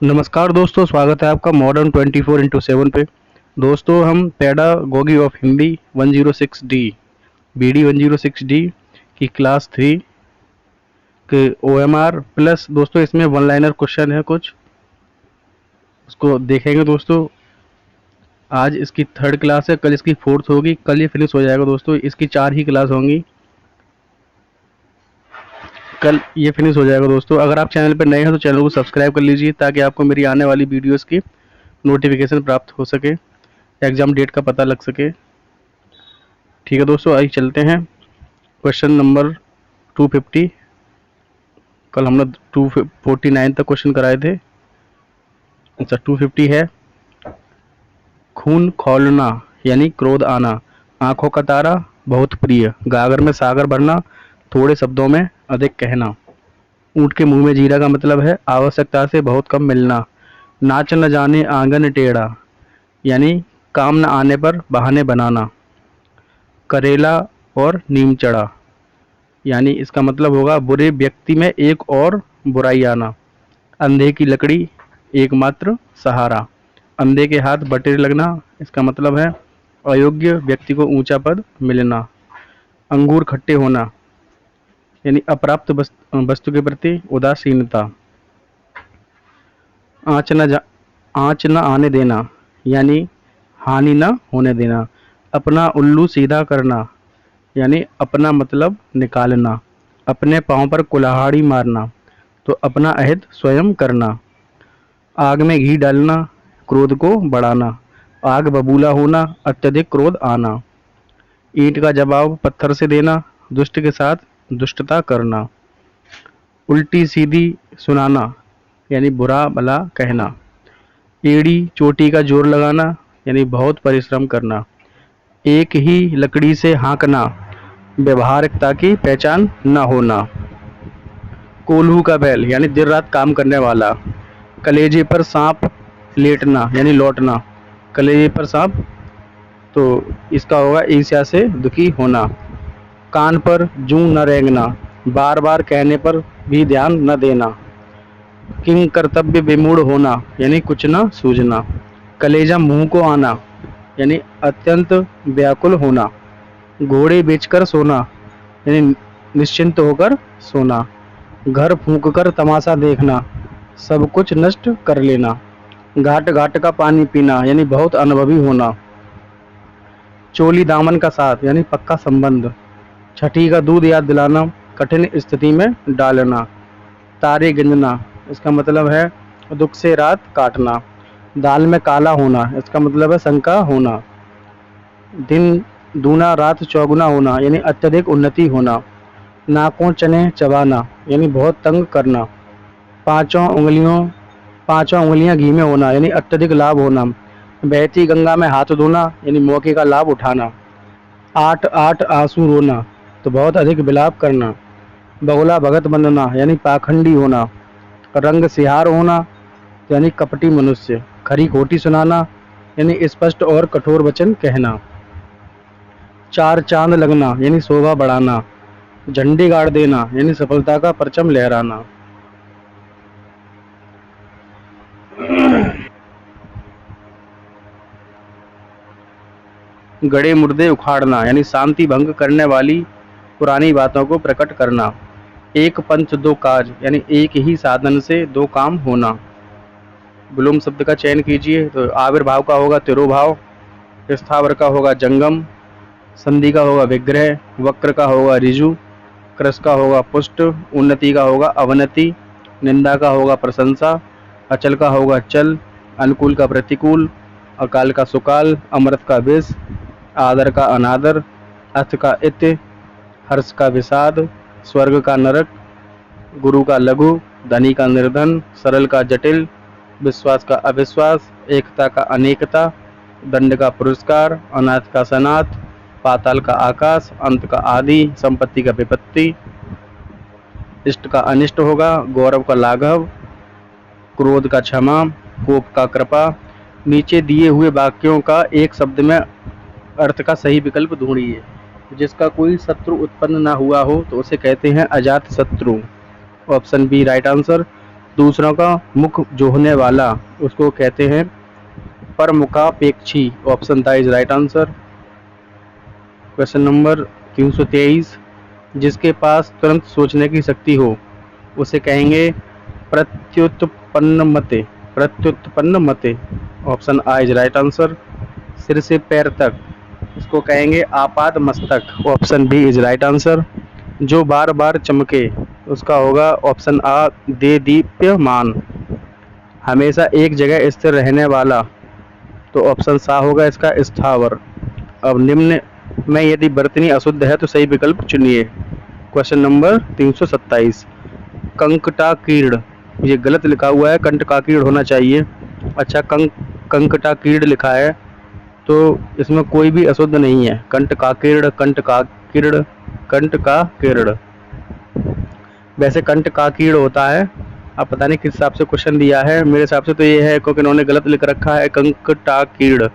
नमस्कार दोस्तों, स्वागत है आपका मॉडर्न 24x7 पे। दोस्तों, हम pedagogy of Hindi 106 D B D 106 D की क्लास 3 के OMR प्लस दोस्तों इसमें वन लाइनर क्वेश्चन है कुछ, उसको देखेंगे दोस्तों। आज इसकी थर्ड क्लास है, कल इसकी फोर्थ होगी, कल ये फिनिश हो जाएगा दोस्तों। इसकी 4 ही क्लास होंगी, कल ये फिनिश हो जाएगा दोस्तों। अगर आप चैनल पर नए हैं तो चैनल को सब्सक्राइब कर लीजिए ताकि आपको मेरी आने वाली वीडियोस की नोटिफिकेशन प्राप्त हो सके, एग्ज़ाम डेट का पता लग सके। ठीक है दोस्तों, आइए चलते हैं। क्वेश्चन नंबर 250, कल हमने 249 तक क्वेश्चन कराए थे। अच्छा, 250 है। खून खौलना यानी क्रोध आना, आंखों का तारा बहुत प्रिय, गागर में सागर भरना, थोड़े शब्दों में अधिक कहना। ऊँट के मुंह में जीरा का मतलब है आवश्यकता से बहुत कम मिलना। नाच न जाने आंगन टेढ़ा यानी काम न आने पर बहाने बनाना। करेला और नीम चढ़ा यानी इसका मतलब होगा बुरे व्यक्ति में एक और बुराई आना। अंधे की लकड़ी एकमात्र सहारा, अंधे के हाथ बटेर लगना, इसका मतलब है अयोग्य व्यक्ति को ऊंचा पद मिलना। अंगूर खट्टे होना यानी अप्राप्त वस्तु के प्रति उदासीनता। आँच न जा आँच न आने देना यानी हानि न होने देना। अपना उल्लू सीधा करना यानी अपना मतलब निकालना। अपने पाँव पर कुल्हाड़ी मारना तो अपना अहित स्वयं करना। आग में घी डालना क्रोध को बढ़ाना। आग बबूला होना अत्यधिक क्रोध आना। ईंट का जवाब पत्थर से देना, दुष्ट के साथ दुष्टता करना। उल्टी सीधी सुनाना यानी बुरा भला कहना। एड़ी चोटी का जोर लगाना यानी बहुत परिश्रम करना। एक ही लकड़ी से हाँकना, व्यवहारिकता की पहचान न होना। कोल्हू का बैल यानी दिन रात काम करने वाला। कलेजे पर सांप लेटना यानी लौटना। कलेजे पर सांप, तो इसका होगा ईर्ष्या से दुखी होना। कान पर जूं न रेंगना, बार बार कहने पर भी ध्यान न देना। किंग कर्तव्य विमूढ़ होना यानी कुछ न सूझना। कलेजा मुंह को आना यानी अत्यंत व्याकुल होना। घोड़े बेचकर सोना यानी निश्चिंत होकर सोना। घर फूंक कर तमाशा देखना, सब कुछ नष्ट कर लेना। घाट घाट का पानी पीना यानी बहुत अनुभवी होना। चोली दामन का साथ यानी पक्का संबंध। छठी का दूध याद दिलाना, कठिन स्थिति में डालना। तारे गिनना, इसका मतलब है दुख से रात काटना। दाल में काला होना, इसका मतलब है शंका होना। दिन दूना रात चौगुना होना यानी अत्यधिक उन्नति होना। नाकों चने चबाना यानी बहुत तंग करना। पांचों उंगलियां घी में होना यानी अत्यधिक लाभ होना। बहती गंगा में हाथ धोना यानी मौके का लाभ उठाना। आठ आठ आंसू रोना तो बहुत अधिक विलाप करना। बगुला भगत बनना यानी पाखंडी होना। रंग सिहार होना यानी कपटी मनुष्य। खरी खोटी सुनाना यानी स्पष्ट और कठोर वचन कहना। चार चांद लगना यानी शोभा बढ़ाना। झंडी गाड़ देना यानी सफलता का परचम लहराना। गड़े मुर्दे उखाड़ना यानी शांति भंग करने वाली पुरानी बातों को प्रकट करना। एक पंथ दो काज यानी एक ही साधन से दो काम होना। विलोम शब्द का चयन कीजिए, तो आविर्भाव का होगा तिरोभाव, स्थावर का होगा जंगम, संधि का होगा विग्रह, वक्र का होगा ऋजु, क्रस का होगा पुष्ट, उन्नति का होगा अवनति, निंदा का होगा प्रशंसा, अचल का होगा चल, अनुकूल का प्रतिकूल, अकाल का सुकाल, अमृत का विष, आदर का अनादर, अथ का इत्य, हर्ष का विषाद, स्वर्ग का नरक, गुरु का लघु, धनी का निर्धन, सरल का जटिल, विश्वास का अविश्वास, एकता का अनेकता, दंड का पुरस्कार, अनाथ का सनाथ, पाताल का आकाश, अंत का आदि, संपत्ति का विपत्ति, इष्ट का अनिष्ट होगा, गौरव का लाघव, क्रोध का क्षमा, कोप का कृपा। नीचे दिए हुए वाक्यों का एक शब्द में अर्थ का सही विकल्प ढूंढिए। जिसका कोई शत्रु उत्पन्न ना हुआ हो तो उसे कहते हैं अजात शत्रु। Option B right answer. दूसरों का मुख जोहने वाला उसको कहते हैं परमुखापेक्षी। ऑप्शन था is right answer. Question number 323, जिसके पास तुरंत सोचने की शक्ति हो उसे कहेंगे प्रत्युत्पन्नमते। प्रत्युत्पन्नमते। ऑप्शन आ इज राइट आंसर। सिर से पैर तक इसको कहेंगे आपाद मस्तक। Option B is right answer. जो बार बार चमके उसका होगा ऑप्शन आ दे दीप्यमान। हमेशा एक जगह स्थिर रहने वाला तो ऑप्शन सा होगा इसका स्थावर। अब निम्न में यदि वर्तनी अशुद्ध है तो सही विकल्प चुनिए। Question number 327, कंकटाकीर्ण। ये गलत लिखा हुआ है, कंटकाकीर्ण होना चाहिए। अच्छा, कंकटाकीर्ण लिखा है तो इसमें कोई भी अशुद्ध नहीं है। कंटकाकीर्ण, कंटकाकीर्ण, कंटकाकीर्ण। वैसे कंटकाकीर्ण होता है। अब पता नहीं किस हिसाब से क्वेश्चन दिया है, मेरे हिसाब से तो ये है क्योंकि इन्होंने गलत लिख रखा है कंकटाकीर्ण,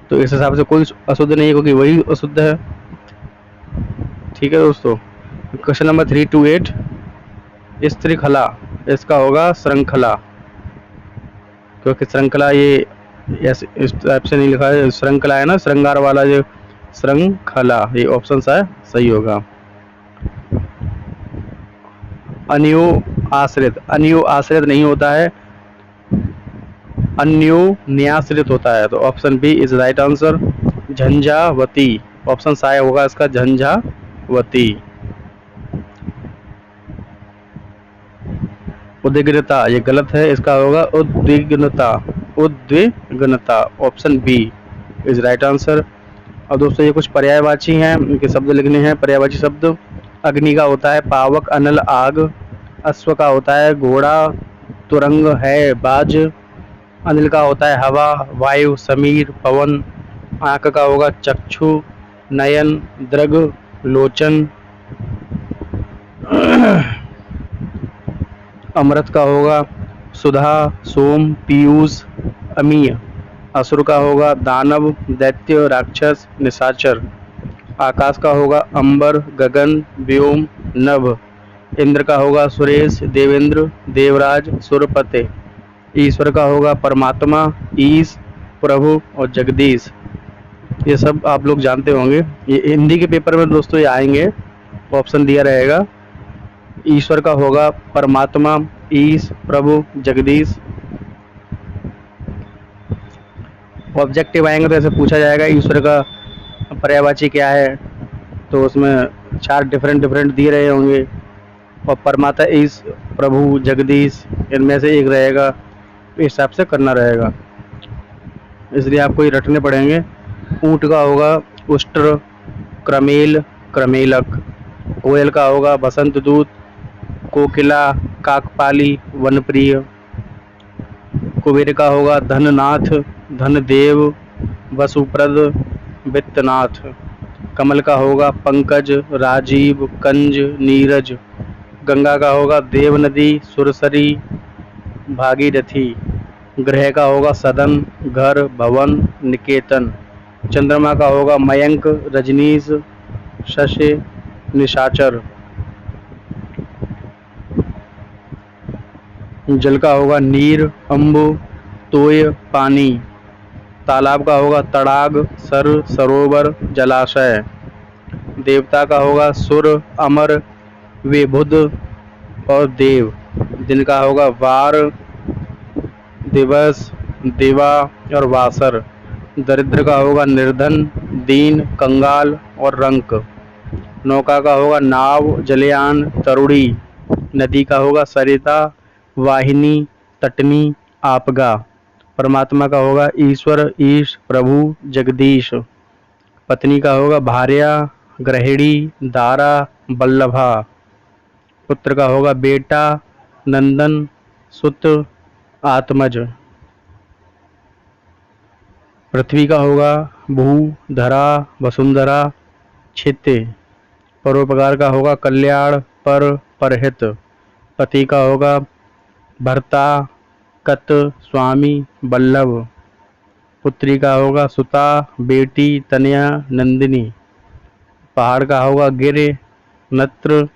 तो इस हिसाब से कोई अशुद्ध नहीं है क्योंकि वही अशुद्ध है। ठीक है दोस्तों। Question number 328, स्त्रीखला। इसका होगा श्रृंखला, क्योंकि श्रृंखला ये ऐसे इस टाइप से नहीं लिखा है। श्रृंखला है ना, श्रृंगार वाला जो श्रृंखला, ये ऑप्शन सा सही होगा। अन्यो आश्रित। अन्यो आश्रित नहीं होता है, अन्योन्याश्रित होता है। तो option B is right answer. झंझावती। ऑप्शन सा होगा इसका झंझावती। उद्विग्नता, ये गलत है, इसका होगा उद्विग्नता। उद्विग्नता। Option B is right answer. और दोस्तों ये कुछ पर्यायवाची हैं, इनके शब्द लिखने हैं। पर्यायवाची शब्द, अग्नि का होता है पावक, अनल आग। अश्व का होता है घोड़ा, तुरंग है बाज। अनिल का होता है हवा, वायु, समीर, पवन। आँख का होगा चक्षु, नयन, दृग, लोचन। अमृत का होगा सुधा, सोम, पीयूष, अमीय। असुर का होगा दानव, दैत्य, राक्षस, निशाचर। आकाश का होगा अंबर, गगन, व्योम, नभ। इंद्र का होगा सुरेश, देवेंद्र, देवराज, सुरपते। ईश्वर का होगा परमात्मा, ईश, प्रभु और जगदीश। ये सब आप लोग जानते होंगे, ये हिंदी के पेपर में दोस्तों ये आएंगे। ऑप्शन दिया रहेगा। ईश्वर का होगा परमात्मा, ईश, प्रभु, जगदीश। ऑब्जेक्टिव आएंगे तो ऐसे पूछा जाएगा ईश्वर का पर्यायवाची क्या है, तो उसमें 4 डिफरेंट दिए रहे होंगे और परमात्मा, ईश, प्रभु, जगदीश, इनमें से एक रहेगा। इस हिसाब से करना रहेगा, इसलिए आपको ये रटने पड़ेंगे। ऊँट का होगा उष्ट्र, क्रमेल, क्रमेलक। कोयल का होगा बसंत दूत, कोकिला, काकपाली, वनप्रिय। कुबेर का होगा धननाथ, धनदेव, वसुप्रद, वित्तनाथ। कमल का होगा पंकज, राजीव, कंज, नीरज। गंगा का होगा देव नदी, सुरसरी, भागीरथी। ग्रह का होगा सदन, घर, भवन, निकेतन। चंद्रमा का होगा मयंक, रजनीश, शशि, निशाचर। जल का होगा नीर, अम्बु, तोय, पानी। तालाब का होगा तड़ाग, सर, सरोवर, जलाशय। देवता का होगा सुर, अमर, विबुध और देव। दिन का होगा वार, दिवस, दिवा और वासर। दरिद्र का होगा निर्धन, दीन, कंगाल और रंक। नौका का होगा नाव, जलयान, तरुणी। नदी का होगा सरिता, वाहिनी, तटनी, आपगा। परमात्मा का होगा ईश्वर, ईश, प्रभु, जगदीश। पत्नी का होगा भार्या, गृहिणी, दारा, वल्लभा। पुत्र का होगा बेटा, नंदन, सुत, आत्मज। पृथ्वी का होगा भू, धरा, वसुंधरा, क्षिति। परोपकार का होगा कल्याण, पर, परहित। पति का होगा भर्ता, कत, स्वामी, बल्लभ। पुत्री का होगा सुता, बेटी, तनया, नंदिनी। पहाड़ का होगा गिर, नत्र,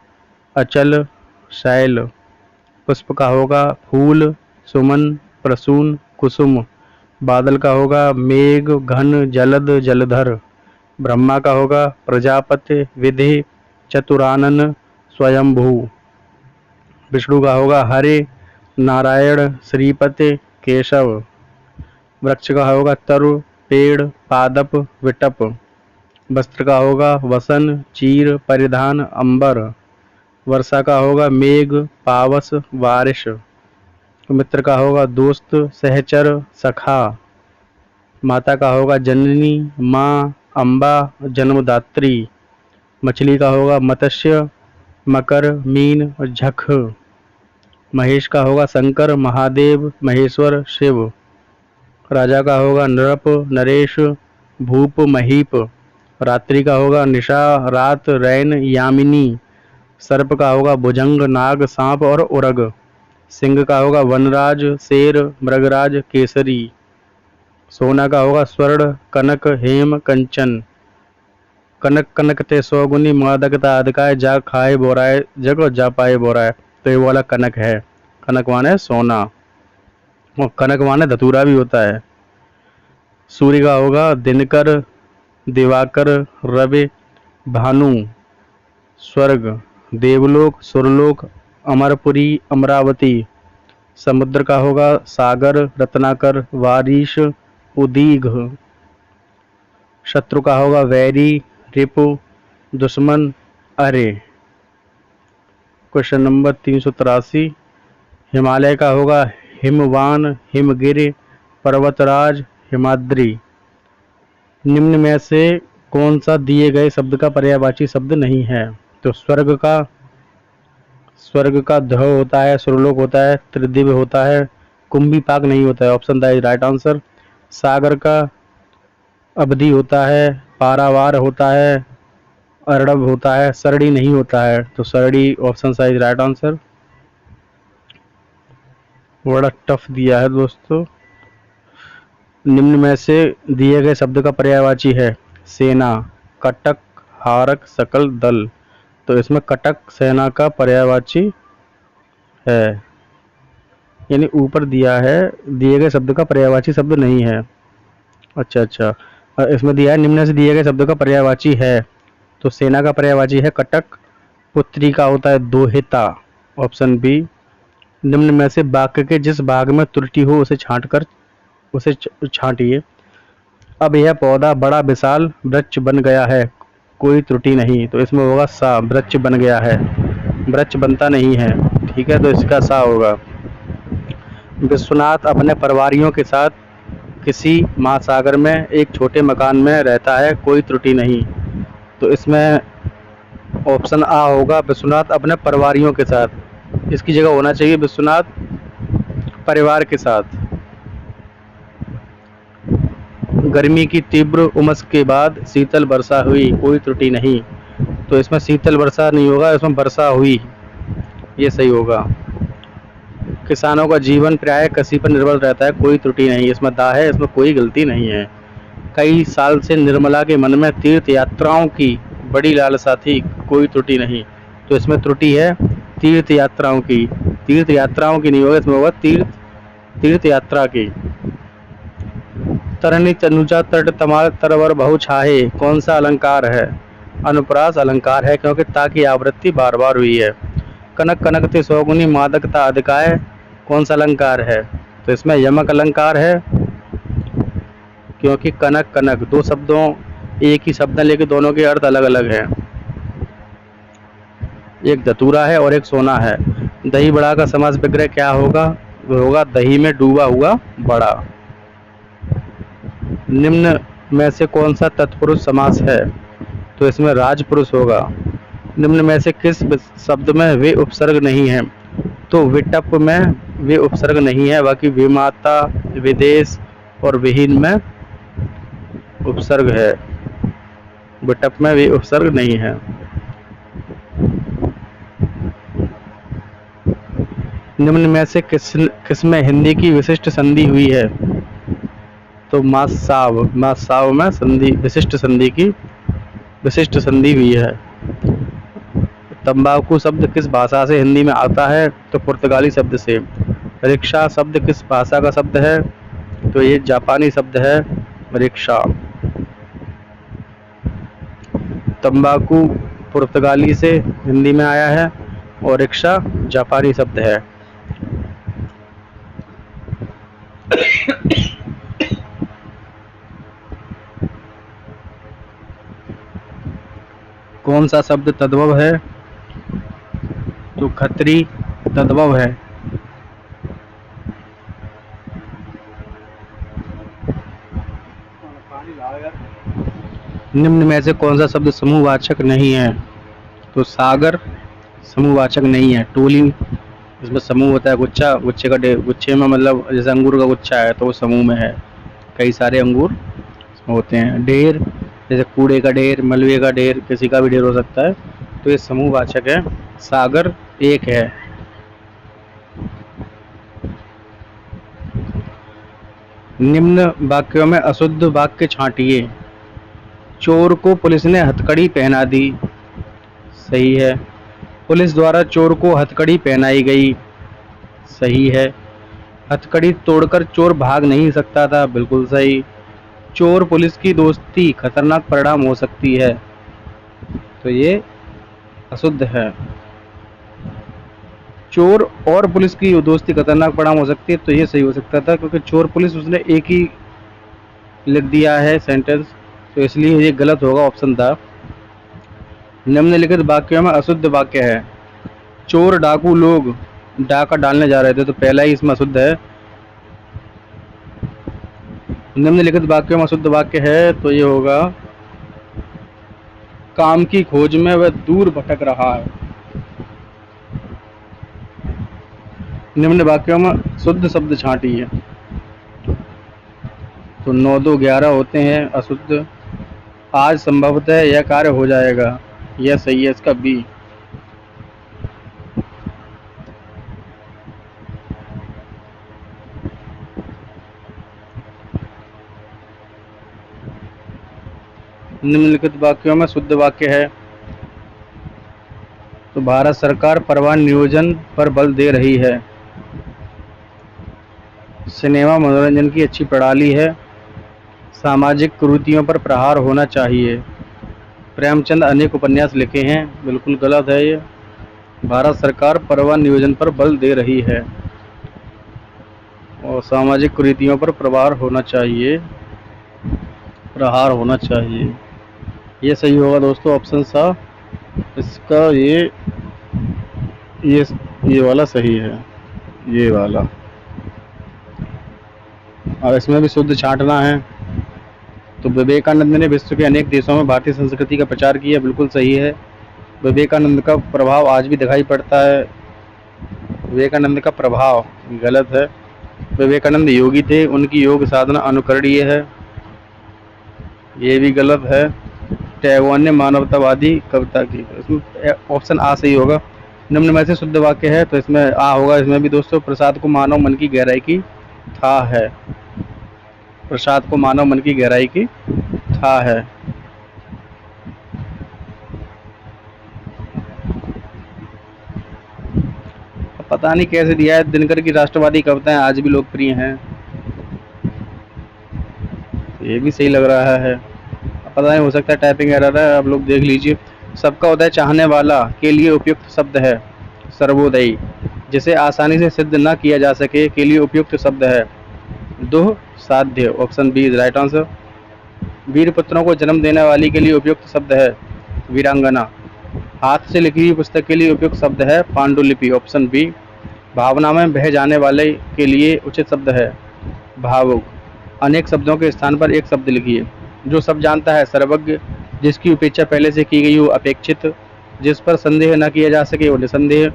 अचल, शैल। पुष्प का होगा फूल, सुमन, प्रसून, कुसुम। बादल का होगा मेघ, घन, जलद, जलधर। ब्रह्मा का होगा प्रजापति, विधि, चतुरानन, स्वयंभू। विष्णु का होगा हरे, नारायण, श्रीपति, केशव। वृक्ष का होगा तरु, पेड़, पादप, विटप। वस्त्र का होगा वसन, चीर, परिधान, अंबर। वर्षा का होगा मेघ, पावस, बारिश। मित्र का होगा दोस्त, सहचर, सखा। माता का होगा जननी, माँ, अम्बा, जन्मदात्री। मछली का होगा मत्स्य, मकर, मीन और झख। महेश का होगा शंकर, महादेव, महेश्वर, शिव। राजा का होगा नृप, नरेश, भूप, महीप। रात्रि का होगा निशा, रात, रैन, यामिनी। सर्प का होगा भुजंग, नाग, सांप और उरग। सिंह का होगा वनराज, शेर, मृगराज, केसरी। सोना का होगा स्वर्ण, कनक, हेम, कंचन। कनक कनक ते सौगुनी मादक तादकाय जा खाए बोराए जग और जा पाए बोराए। तो ये वाला कनक है। कनक माने सोना और कनक माने धतूरा भी होता है। सूर्य का होगा दिनकर, दिवाकर, रवि, भानु। स्वर्ग, देवलोक, सुरलोक, अमरपुरी, अमरावती। समुद्र का होगा सागर, रत्नाकर, वारिश, उदीघ। शत्रु का होगा वैरी, रिपु, दुश्मन, अरे। Question number 383। हिमालय का होगा हिमवान, हिमगिरि, पर्वतराज, हिमाद्री। निम्न में से कौन सा दिए गए शब्द का पर्यायवाची शब्द नहीं है? तो स्वर्ग का ध्रुव होता है, सुरलोक होता है, त्रिदिव्य होता है, कुंभी पाक नहीं होता है। ऑप्शन द इज राइट आंसर। सागर का अवधि होता है, पारावार होता है, अर्णव होता है, सरड़ी नहीं होता है। तो सरड़ी ऑप्शन सा इज राइट आंसर। बड़ा टफ दिया है दोस्तों। निम्न में से दिए गए शब्द का पर्यायवाची है सेना, कटक, हारक, सकल, दल। तो इसमें कटक सेना का पर्यायवाची है, यानी ऊपर दिया है दिए गए शब्द का पर्यायवाची शब्द नहीं है। अच्छा, इसमें दिया है निम्न से दिए गए शब्द का पर्यायवाची है। तो सेना का पर्यायवाची है कटक। पुत्री का होता है दोहिता, ऑप्शन बी। निम्न में से वाक्य के जिस भाग में त्रुटि हो उसे छांटिए। अब यह पौधा बड़ा विशाल वृक्ष बन गया है, कोई त्रुटि नहीं। तो इसमें होगा सा, वृक्ष बन गया है, वृक्ष बनता नहीं है। ठीक है, तो इसका सा होगा। विश्वनाथ अपने परिवारियों के साथ किसी महासागर में एक छोटे मकान में रहता है, कोई त्रुटि नहीं। तो इसमें ऑप्शन आ होगा, विश्वनाथ अपने परिवारियों के साथ। इसकी जगह होना चाहिए विश्वनाथ परिवार के साथ। गर्मी की तीव्र उमस के बाद शीतल वर्षा हुई, कोई त्रुटि नहीं। तो इसमें शीतल वर्षा नहीं होगा, इसमें वर्षा हुई, ये सही होगा। किसानों का जीवन प्राय कृषि पर निर्भर रहता है, कोई त्रुटि नहीं। इसमें दा है, इसमें कोई गलती नहीं है। कई साल से निर्मला के मन में तीर्थ यात्राओं की बड़ी लालसा थी, कोई त्रुटि नहीं। तो इसमें त्रुटि है तीर्थ यात्राओं की, तीर्थ यात्राओं की नहीं होगा, इसमें होगा तीर्थ यात्रा की। तरणी तनुजा तट तमाल तरवर बहु छाहे, कौन सा अलंकार है? अनुप्रास अलंकार है, क्योंकि ता की आवृत्ति बार बार हुई है। कनक कनकते सौगुनी मादकता अधिकाय, कौन सा अलंकार है? तो इसमें यमक अलंकार है, क्योंकि कनक कनक दो शब्दों एक ही शब्द है, लेकिन दोनों के अर्थ अलग अलग हैं। एक धतूरा है और एक सोना है। दही बड़ा का समास विग्रह क्या होगा? वो होगा दही में डूबा हुआ बड़ा। निम्न में से कौन सा तत्पुरुष समास है? तो इसमें राजपुरुष होगा। निम्न में से किस शब्द में वे उपसर्ग नहीं है? तो विटप में वे उपसर्ग नहीं है, बाकी विमाता, विदेश और विहीन में उपसर्ग है। विटप में वे उपसर्ग नहीं है। निम्न में से किसमें हिंदी की विशिष्ट संधि हुई है? तो मासाव में संधि विशिष्ट संधि हुई है। तंबाकू शब्द किस भाषा से हिंदी में आता है? तो पुर्तगाली शब्द से। रिक्शा शब्द किस भाषा का शब्द है? तो ये जापानी शब्द है, रिक्शा। तंबाकू पुर्तगाली से हिंदी में आया है और रिक्शा जापानी शब्द है। कौन सा शब्द तद्भव है? तो खत्री तद्भव है। निम्न में से कौन सा शब्द समूहवाचक नहीं है? तो सागर समूहवाचक नहीं है। टोली, इसमें समूह होता है, गुच्छा, गुच्छे का गुच्छे में मतलब जैसे अंगूर का गुच्छा है तो वो समूह में है, कई सारे अंगूर होते हैं। ढेर, जैसे कूड़े का ढेर, मलबे का ढेर, किसी का भी ढेर हो सकता है, तो ये समूहवाचक है। सागर एक है। निम्न वाक्यों में अशुद्ध वाक्य छांटिए। चोर को पुलिस ने हथकड़ी पहना दी, सही है। पुलिस द्वारा चोर को हथकड़ी पहनाई गई, सही है। हथकड़ी तोड़कर चोर भाग नहीं सकता था, बिल्कुल सही। चोर पुलिस की दोस्ती खतरनाक परिणाम हो सकती है, तो ये अशुद्ध है। चोर और पुलिस की दोस्ती खतरनाक परिणाम हो सकती है, तो ये सही हो सकता था, क्योंकि चोर पुलिस उसने एक ही लिख दिया है सेंटेंस, तो इसलिए ये गलत होगा, ऑप्शन था। निम्नलिखित वाक्यों में अशुद्ध वाक्य है। चोर डाकू लोग डाका डालने जा रहे थे, तो पहला ही इसमें अशुद्ध है। निम्नलिखित वाक्यों में अशुद्ध वाक्य है, तो ये होगा काम की खोज में वह दूर भटक रहा है। निम्न वाक्यों में शुद्ध शब्द छांटिए। तो 9, 2, 11 होते हैं अशुद्ध। आज संभवतः यह कार्य हो जाएगा, यह सही है, इसका बी। निम्नलिखित वाक्यों में शुद्ध वाक्य है। तो भारत सरकार परिवहन नियोजन पर बल दे रही है। सिनेमा मनोरंजन की अच्छी प्रणाली है। सामाजिक कुरीतियों पर प्रहार होना चाहिए। प्रेमचंद अनेक उपन्यास लिखे हैं, बिल्कुल गलत है ये। भारत सरकार परिवहन नियोजन पर बल दे रही है और सामाजिक कुरीतियों पर प्रहार होना चाहिए, प्रहार होना चाहिए, ये सही होगा दोस्तों, ऑप्शन सा इसका ये वाला सही है, ये वाला। और इसमें भी शुद्ध छांटना है। तो विवेकानंद ने विश्व के अनेक देशों में भारतीय संस्कृति का प्रचार किया, बिल्कुल सही है। विवेकानंद का प्रभाव आज भी दिखाई पड़ता है। विवेकानंद का प्रभाव गलत है। विवेकानंद योगी थे, उनकी योग साधना अनुकरणीय है, ये भी गलत है। टैगोर ने मानवतावादी कविता की, इसमें ऑप्शन आ सही होगा। निम्न में से शुद्ध वाक्य है, तो इसमें आ होगा। इसमें भी दोस्तों प्रसाद को मानव मन की गहराई की था है। प्रसाद को मानव मन की गहराई की था है। पता नहीं कैसे दिया है। दिनकर की राष्ट्रवादी कविताएं आज भी लोकप्रिय हैं, ये भी सही लग रहा है। पता नहीं, हो सकता है टाइपिंग एरर है, आप लोग देख लीजिए। सबका उदय चाहने वाला के लिए उपयुक्त शब्द है सर्वोदयी। जिसे आसानी से सिद्ध न किया जा सके के लिए उपयुक्त शब्द है दुह साध्य, option B is right answer. वीर पुत्रों को जन्म देने वाली के लिए उपयुक्त शब्द है वीरांगना। हाथ से लिखी हुई पुस्तक के लिए उपयुक्त शब्द है पांडुलिपि, ऑप्शन बी। भावना में बह जाने वाले के लिए उचित शब्द है भावुक। अनेक शब्दों के स्थान पर एक शब्द लिखिए। जो सब जानता है सर्वज्ञ, जिसकी उपेक्षा पहले से की गई हो अपेक्षित, जिस पर संदेह न किया जा सके वो निसंदेह,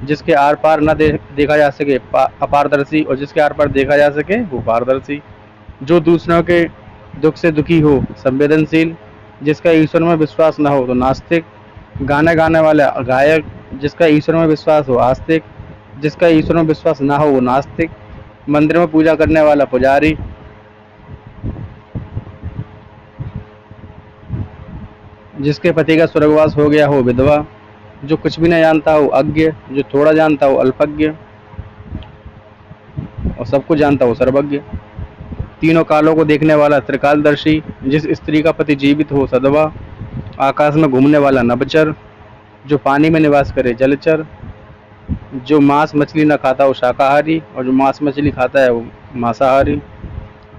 जिसके आर पार न देखा जा सके अपारदर्शी, और जिसके आर पार देखा जा सके वो पारदर्शी। जो दूसरों के दुख से दुखी हो संवेदनशील, जिसका ईश्वर में विश्वास न हो तो नास्तिक। गाना गाने वाला गायक, जिसका ईश्वर में विश्वास हो आस्तिक, जिसका ईश्वर में विश्वास ना हो वो नास्तिक। मंदिर में पूजा करने वाला पुजारी, जिसके पति का स्वर्गवास हो गया हो विधवा। जो कुछ भी नहीं जानता हो अज्ञ, जो थोड़ा जानता हो अल्पज्ञ, और सब कुछ जानता हो सर्वज्ञ। तीनों कालों को देखने वाला त्रिकालदर्शी, जिस स्त्री का पति जीवित हो सदवा, आकाश में घूमने वाला नभचर, जो पानी में निवास करे जलचर, जो मांस मछली न खाता हो शाकाहारी, और जो मांस मछली खाता है वो मांसाहारी।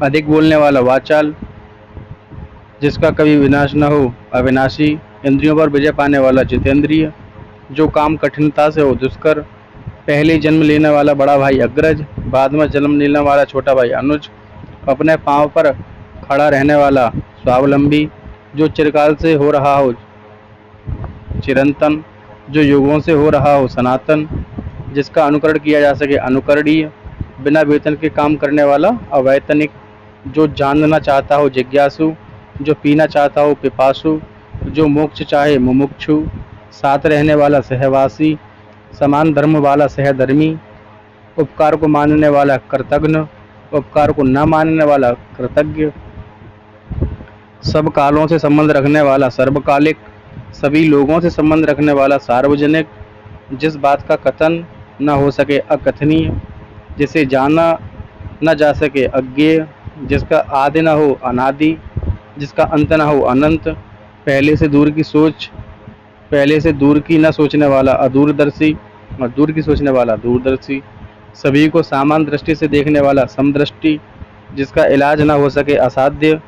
अधिक बोलने वाला वाचाल, जिसका कभी विनाश न हो अविनाशी। इंद्रियों पर विजय पाने वाला जितेंद्रिय, जो काम कठिनता से हो दुष्कर। पहले जन्म लेने वाला बड़ा भाई अग्रज, बाद में जन्म लेने वाला छोटा भाई अनुज। अपने पांव पर खड़ा रहने वाला स्वावलंबी, जो चिरकाल से हो रहा हो चिरंतन, जो युगों से हो रहा हो सनातन, जिसका अनुकरण किया जा सके अनुकरणीय, बिना वेतन के काम करने वाला अवैतनिक, जो जानना चाहता हो जिज्ञासु, जो पीना चाहता हो पिपासु, जो मोक्ष चाहे मुमुक्षु, साथ रहने वाला सहवासी, समान धर्म वाला सहधर्मी, उपकार को मानने वाला कृतघ्न, उपकार को न मानने वाला कृतज्ञ, सब कालों से संबंध रखने वाला सर्वकालिक, सभी लोगों से संबंध रखने वाला सार्वजनिक, जिस बात का कथन न हो सके अकथनीय, जिसे जाना न जा सके अज्ञेय, जिसका आदि न हो अनादि, जिसका अंत न हो अनंत, पहले से दूर की सोच, पहले से दूर की न सोचने वाला अदूरदर्शी, और दूर की सोचने वाला दूरदर्शी, सभी को समान दृष्टि से देखने वाला समदृष्टि, जिसका इलाज न हो सके असाध्य,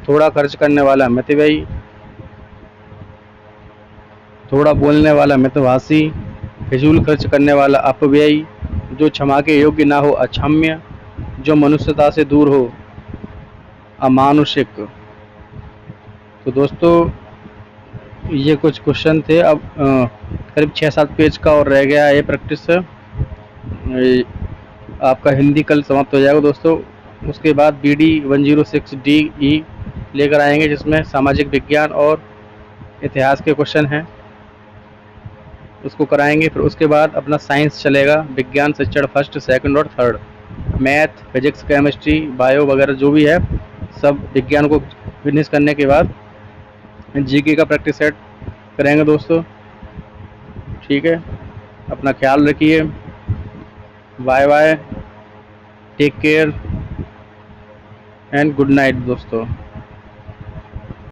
थोड़ा खर्च करने वाला मितव्ययी, थोड़ा बोलने वाला मितभाषी, फिजूल खर्च करने वाला अपव्ययी, जो क्षमा के योग्य ना हो अक्षम्य, जो मनुष्यता से दूर हो अमानुषिक। तो दोस्तों ये कुछ क्वेश्चन थे। अब करीब 6-7 पेज का और रह गया है ये प्रैक्टिस। आपका हिंदी कल समाप्त हो जाएगा दोस्तों। उसके बाद BD 106DE लेकर आएंगे, जिसमें सामाजिक विज्ञान और इतिहास के क्वेश्चन हैं, उसको कराएंगे। फिर उसके बाद अपना साइंस चलेगा, विज्ञान शिक्षण फर्स्ट सेकंड और third, math physics chemistry bio वगैरह जो भी है सब विज्ञान को फिनिश करने के बाद GK का प्रैक्टिस सेट करेंगे दोस्तों। ठीक है, अपना ख्याल रखिए। Bye bye, take care and good night दोस्तों।